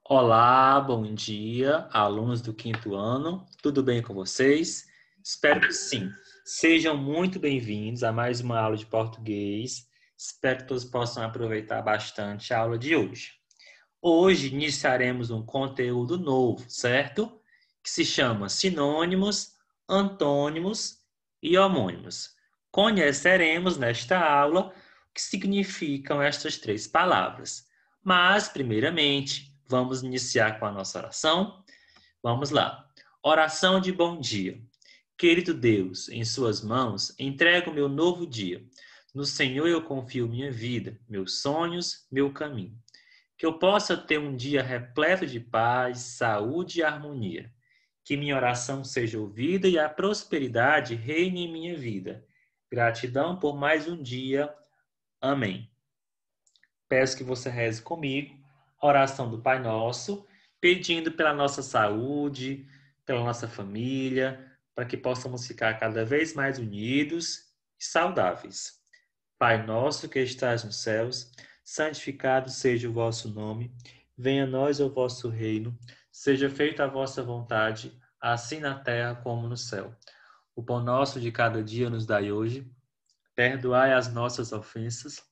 Olá, bom dia, alunos do quinto ano. Tudo bem com vocês? Espero que sim. Sejam muito bem-vindos a mais uma aula de português. Espero que todos possam aproveitar bastante a aula de hoje. Hoje iniciaremos um conteúdo novo, certo? Que se chama sinônimos, antônimos e homônimos. Conheceremos nesta aula o que significam estas três palavras. Mas, primeiramente, vamos iniciar com a nossa oração. Vamos lá. Oração de bom dia. Querido Deus, em suas mãos entrego o meu novo dia. No Senhor eu confio minha vida, meus sonhos, meu caminho. Que eu possa ter um dia repleto de paz, saúde e harmonia. Que minha oração seja ouvida e a prosperidade reine em minha vida. Gratidão por mais um dia. Amém. Peço que você reze comigo a oração do Pai Nosso, pedindo pela nossa saúde, pela nossa família, para que possamos ficar cada vez mais unidos e saudáveis. Pai nosso que estás nos céus, santificado seja o vosso nome. Venha a nós o vosso reino. Seja feita a vossa vontade, assim na terra como no céu. O pão nosso de cada dia nos dai hoje. Perdoai as nossas ofensas,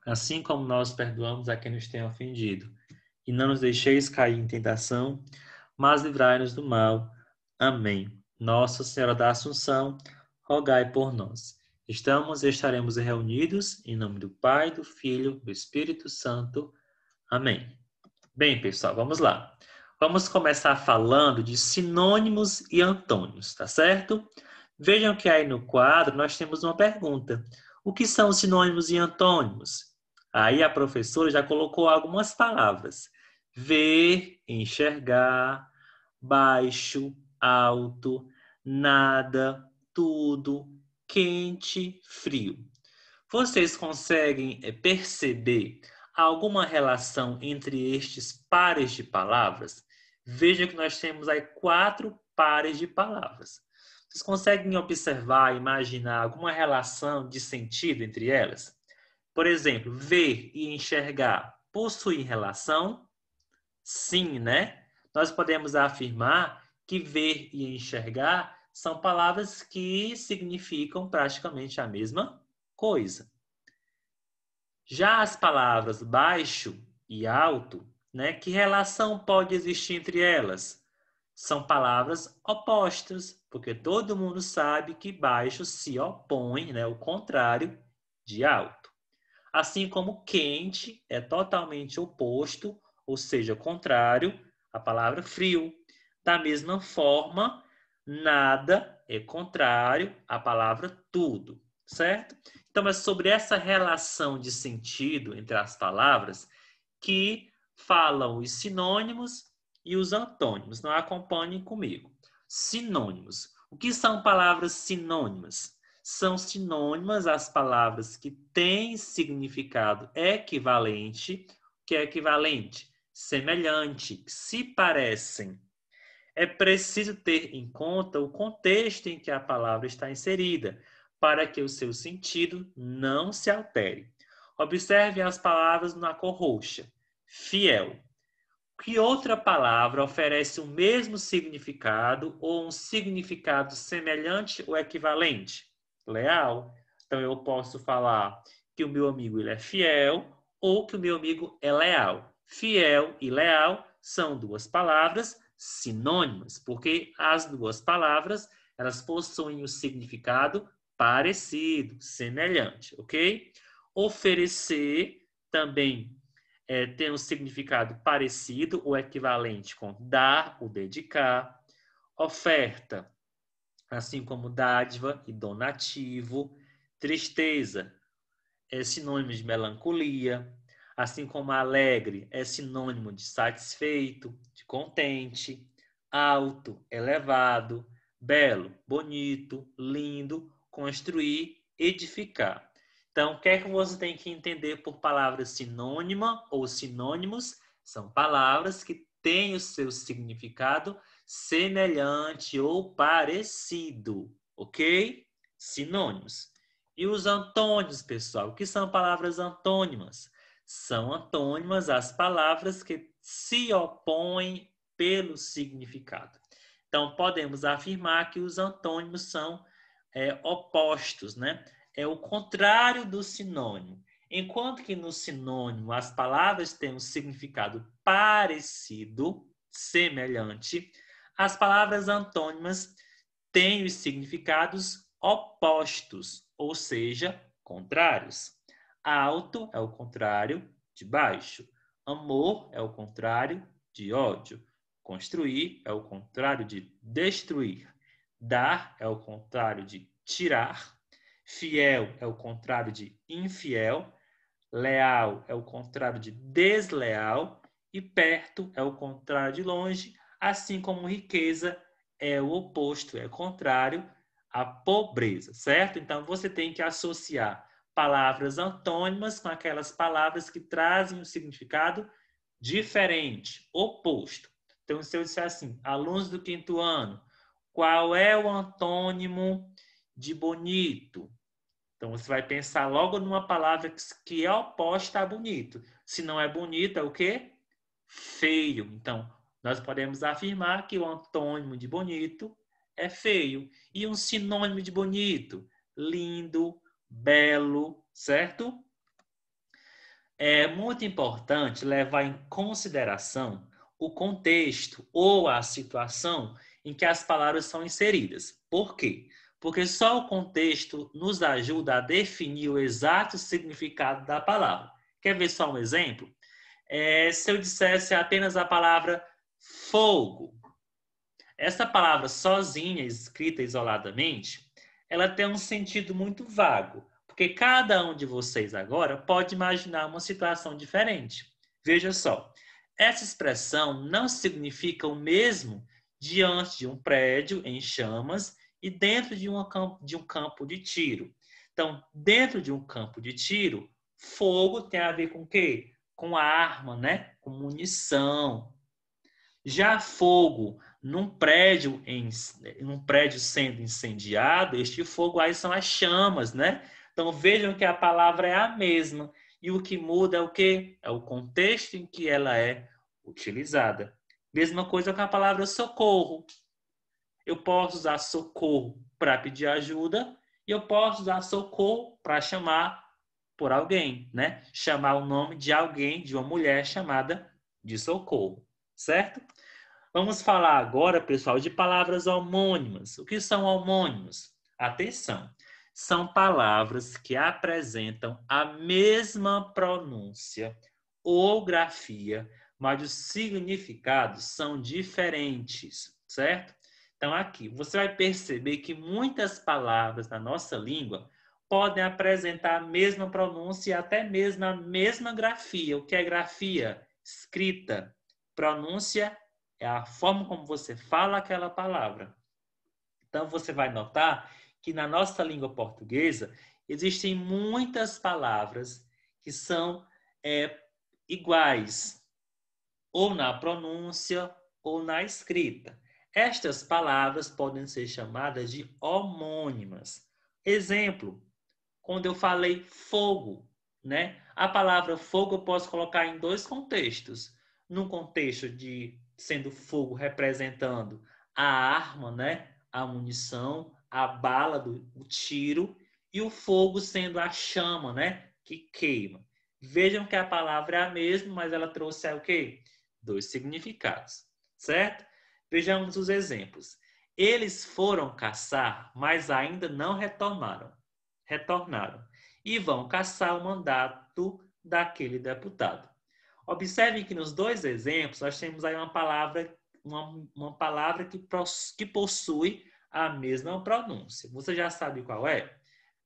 assim como nós perdoamos a quem nos tem ofendido. E não nos deixeis cair em tentação, mas livrai-nos do mal. Amém. Nossa Senhora da Assunção, rogai por nós. Estamos e estaremos reunidos em nome do Pai, do Filho, do Espírito Santo. Amém. Bem, pessoal, vamos lá. Vamos começar falando de sinônimos e antônimos, tá certo? Vejam que aí no quadro nós temos uma pergunta. O que são sinônimos e antônimos? Aí a professora já colocou algumas palavras. Ver, enxergar, baixo, alto, nada, tudo, quente, frio. Vocês conseguem perceber alguma relação entre estes pares de palavras? Veja que nós temos aí 4 pares de palavras. Vocês conseguem observar, imaginar alguma relação de sentido entre elas? Por exemplo, ver e enxergar possuem relação? Sim, né? Nós podemos afirmar que ver e enxergar são palavras que significam praticamente a mesma coisa. Já as palavras baixo e alto, né, que relação pode existir entre elas? São palavras opostas, porque todo mundo sabe que baixo se opõe, né, o contrário de alto. Assim como quente é totalmente oposto, ou seja, contrário, à palavra frio. Da mesma forma, nada é contrário à palavra tudo, certo? Então, é sobre essa relação de sentido entre as palavras que falam os sinônimos e os antônimos. Não acompanhem comigo. Sinônimos. O que são palavras sinônimas? São sinônimas às palavras que têm significado equivalente. O que é equivalente? Semelhante, se parecem. É preciso ter em conta o contexto em que a palavra está inserida, para que o seu sentido não se altere. Observe as palavras na cor roxa. Fiel. Que outra palavra oferece o mesmo significado ou um significado semelhante ou equivalente? Leal. Então eu posso falar que o meu amigo ele é fiel ou que o meu amigo é leal. Fiel e leal são duas palavras sinônimas, porque as duas palavras elas possuem o significado parecido, semelhante, ok? Oferecer também tem um significado parecido ou equivalente com dar ou dedicar. Oferta, assim como dádiva e donativo. Tristeza é sinônimo de melancolia, assim como alegre é sinônimo de satisfeito, de contente. Alto, elevado. Belo, bonito, lindo. Construir, edificar. Então, o que é que você tem que entender por palavra sinônima ou sinônimos? São palavras que têm o seu significado semelhante ou parecido, ok? Sinônimos. E os antônimos, pessoal? O que são palavras antônimas? São antônimas as palavras que se opõem pelo significado. Então, podemos afirmar que os antônimos são opostos, né? É o contrário do sinônimo. Enquanto que no sinônimo as palavras têm um significado parecido, semelhante, as palavras antônimas têm os significados opostos, ou seja, contrários. Alto é o contrário de baixo. Amor é o contrário de ódio. Construir é o contrário de destruir. Dar é o contrário de tirar. Fiel é o contrário de infiel. Leal é o contrário de desleal. E perto é o contrário de longe. Assim como riqueza é o oposto, é o contrário à pobreza, certo? Então você tem que associar palavras antônimas com aquelas palavras que trazem um significado diferente, oposto. Então, se eu disser assim, alunos do 5º ano, qual é o antônimo de bonito? Então, você vai pensar logo numa palavra que é oposta a bonito. Se não é bonito, é o quê? Feio. Então, nós podemos afirmar que o antônimo de bonito é feio. E um sinônimo de bonito? Lindo, belo, certo? É muito importante levar em consideração o contexto ou a situação em que as palavras são inseridas. Por quê? Porque só o contexto nos ajuda a definir o exato significado da palavra. Quer ver só um exemplo? Se eu dissesse apenas a palavra fogo, essa palavra sozinha, escrita isoladamente, ela tem um sentido muito vago, porque cada um de vocês agora pode imaginar uma situação diferente. Veja só, essa expressão não significa o mesmo diante de um prédio em chamas e dentro de um campo de tiro. Então, dentro de um campo de tiro, fogo tem a ver com o quê? Com arma, né? Com munição. Já fogo num prédio sendo incendiado, este fogo aí são as chamas, né? Então vejam que a palavra é a mesma e o que muda é o quê? É o contexto em que ela é utilizada. Mesma coisa com a palavra socorro. Eu posso usar socorro para pedir ajuda e eu posso usar socorro para chamar por alguém, né? Chamar o nome de alguém, de uma mulher chamada de socorro, certo? Vamos falar agora, pessoal, de palavras homônimas. O que são homônimos? Atenção, são palavras que apresentam a mesma pronúncia ou grafia, mas os significados são diferentes, certo? Então, aqui, você vai perceber que muitas palavras na nossa língua podem apresentar a mesma pronúncia e até mesmo a mesma grafia. O que é grafia? Escrita. Pronúncia é a forma como você fala aquela palavra. Então, você vai notar que na nossa língua portuguesa existem muitas palavras que são iguais, ou na pronúncia ou na escrita. Estas palavras podem ser chamadas de homônimas. Exemplo, quando eu falei fogo, né? A palavra fogo eu posso colocar em dois contextos. Num contexto de sendo fogo representando a arma, né? A munição, a bala do tiro, e o fogo sendo a chama, né? Que queima. Vejam que a palavra é a mesma, mas ela trouxe o quê? Dois significados, certo? Vejamos os exemplos. Eles foram caçar, mas ainda não retornaram e vão caçar o mandato daquele deputado. Observe que nos dois exemplos nós temos aí uma palavra que possui a mesma pronúncia. Você já sabe qual é?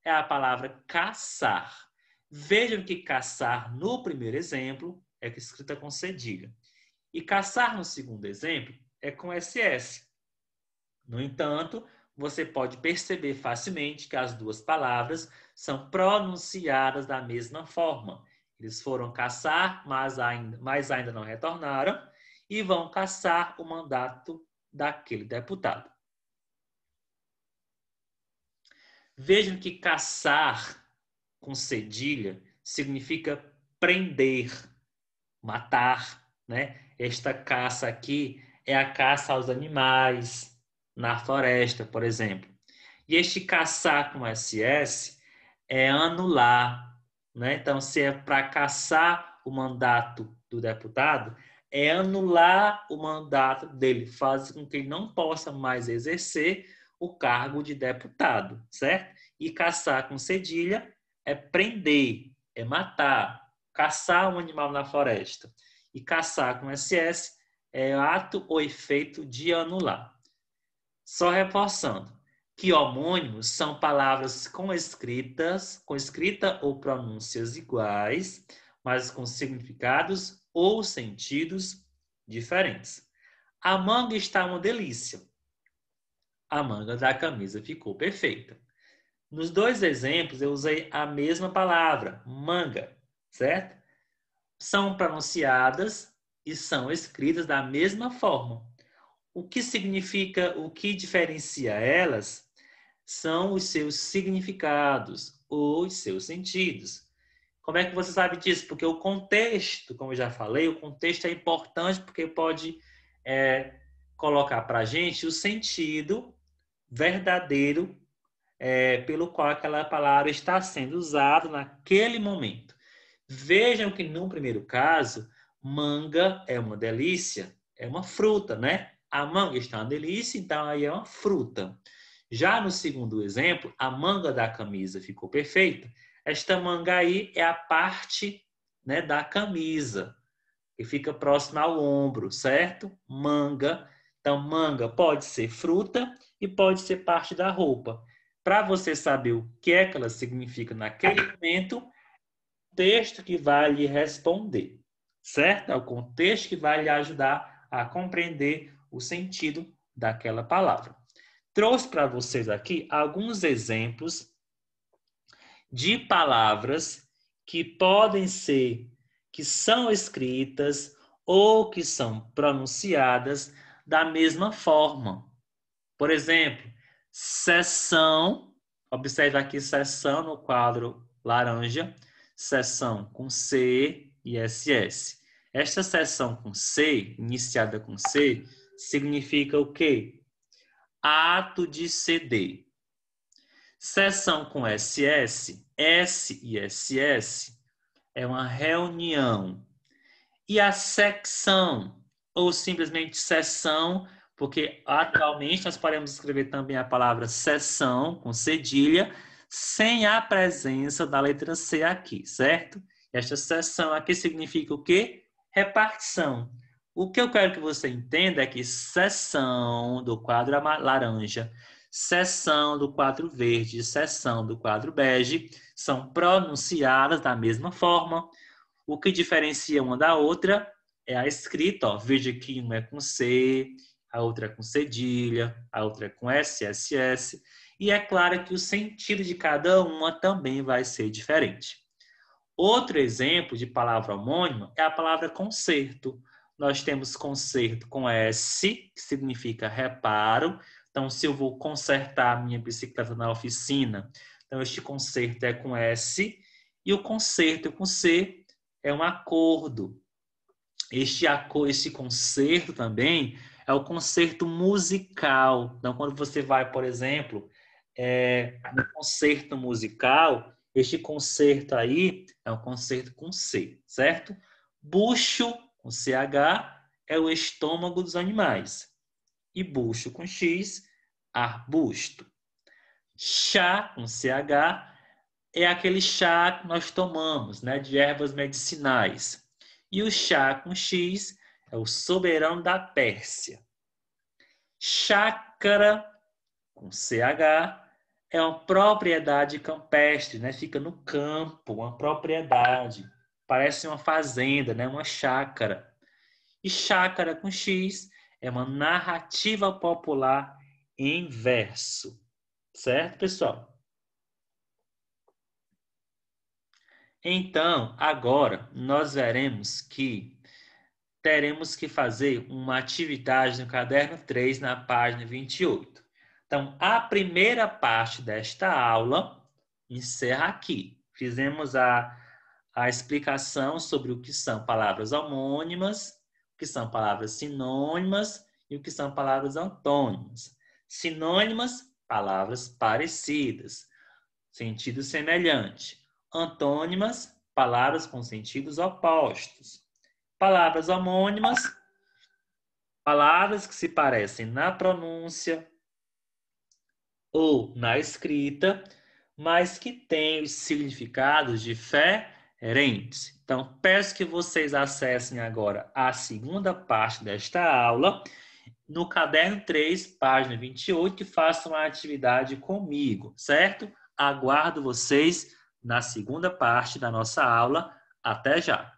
É a palavra caçar. Vejam que caçar no primeiro exemplo é escrita com cedilha. E caçar no segundo exemplo é com SS. No entanto, você pode perceber facilmente que as duas palavras são pronunciadas da mesma forma. Eles foram caçar, mas ainda não retornaram, e vão caçar o mandato daquele deputado. Vejam que caçar com cedilha significa prender, matar, né? Esta caça aqui é a caça aos animais na floresta, por exemplo. E este caçar com SS é anular, né? Então, se é para caçar o mandato do deputado, é anular o mandato dele, faz com que ele não possa mais exercer o cargo de deputado, certo? E caçar com cedilha é prender, é matar, caçar um animal na floresta. E caçar com SS é ato ou efeito de anular. Só reforçando que homônimos são palavras com escrita ou pronúncias iguais, mas com significados ou sentidos diferentes. A manga está uma delícia. A manga da camisa ficou perfeita. Nos dois exemplos, eu usei a mesma palavra, manga, certo? São pronunciadas e são escritas da mesma forma. O que significa, o que diferencia elas são os seus significados ou os seus sentidos. Como é que você sabe disso? Porque o contexto, como eu já falei, o contexto é importante porque pode colocar para a gente o sentido verdadeiro pelo qual aquela palavra está sendo usada naquele momento. Vejam que no primeiro caso, manga é uma delícia, é uma fruta, né? A manga está uma delícia, então aí é uma fruta. Já no segundo exemplo, a manga da camisa ficou perfeita. Esta manga aí é a parte, né, da camisa, que fica próxima ao ombro, certo? Manga. Então, manga pode ser fruta e pode ser parte da roupa. Para você saber o que é que ela significa naquele momento, o texto que vai lhe responder, certo? É o contexto que vai lhe ajudar a compreender o sentido daquela palavra. Trouxe para vocês aqui alguns exemplos de palavras que podem ser, que são escritas ou que são pronunciadas da mesma forma. Por exemplo, seção, observe aqui seção no quadro laranja, seção com C e SS. Esta seção com C, iniciada com C, significa o quê? Ato de ceder. Seção com SS, S e SS, é uma reunião. E a secção, ou simplesmente seção, porque atualmente nós podemos escrever também a palavra seção, com cedilha, sem a presença da letra C aqui, certo? Esta seção aqui significa o quê? Repartição. O que eu quero que você entenda é que seção do quadro laranja, seção do quadro verde, seção do quadro bege, são pronunciadas da mesma forma. O que diferencia uma da outra é a escrita. Ó. Veja que uma é com C, a outra é com cedilha, a outra é com SSS. E é claro que o sentido de cada uma também vai ser diferente. Outro exemplo de palavra homônima é a palavra concerto. Nós temos concerto com S, que significa reparo. Então, se eu vou consertar a minha bicicleta na oficina, então este concerto é com S. E o concerto com C é um acordo. Este concerto também é o concerto musical. Então, quando você vai, por exemplo, no concerto musical, este concerto aí é um concerto com C, certo? Bucho, com CH, é o estômago dos animais. E bucho, com X, arbusto. Chá, com CH, é aquele chá que nós tomamos, né, de ervas medicinais. E o chá com X é o soberano da Pérsia. Chácara, com CH, é uma propriedade campestre, né? Fica no campo, uma propriedade. Parece uma fazenda, né? Uma chácara. E chácara com X é uma narrativa popular em verso. Certo, pessoal? Então, agora, nós veremos que teremos que fazer uma atividade no caderno 3, na página 28. Então, a primeira parte desta aula encerra aqui. Fizemos a a explicação sobre o que são palavras homônimas, o que são palavras sinônimas e o que são palavras antônimas. Sinônimas, palavras parecidas, sentido semelhante. Antônimas, palavras com sentidos opostos. Palavras homônimas, palavras que se parecem na pronúncia ou na escrita, mas que têm os significados diferentes. Então, peço que vocês acessem agora a segunda parte desta aula, no caderno 3, página 28, e façam a atividade comigo, certo? Aguardo vocês na segunda parte da nossa aula. Até já!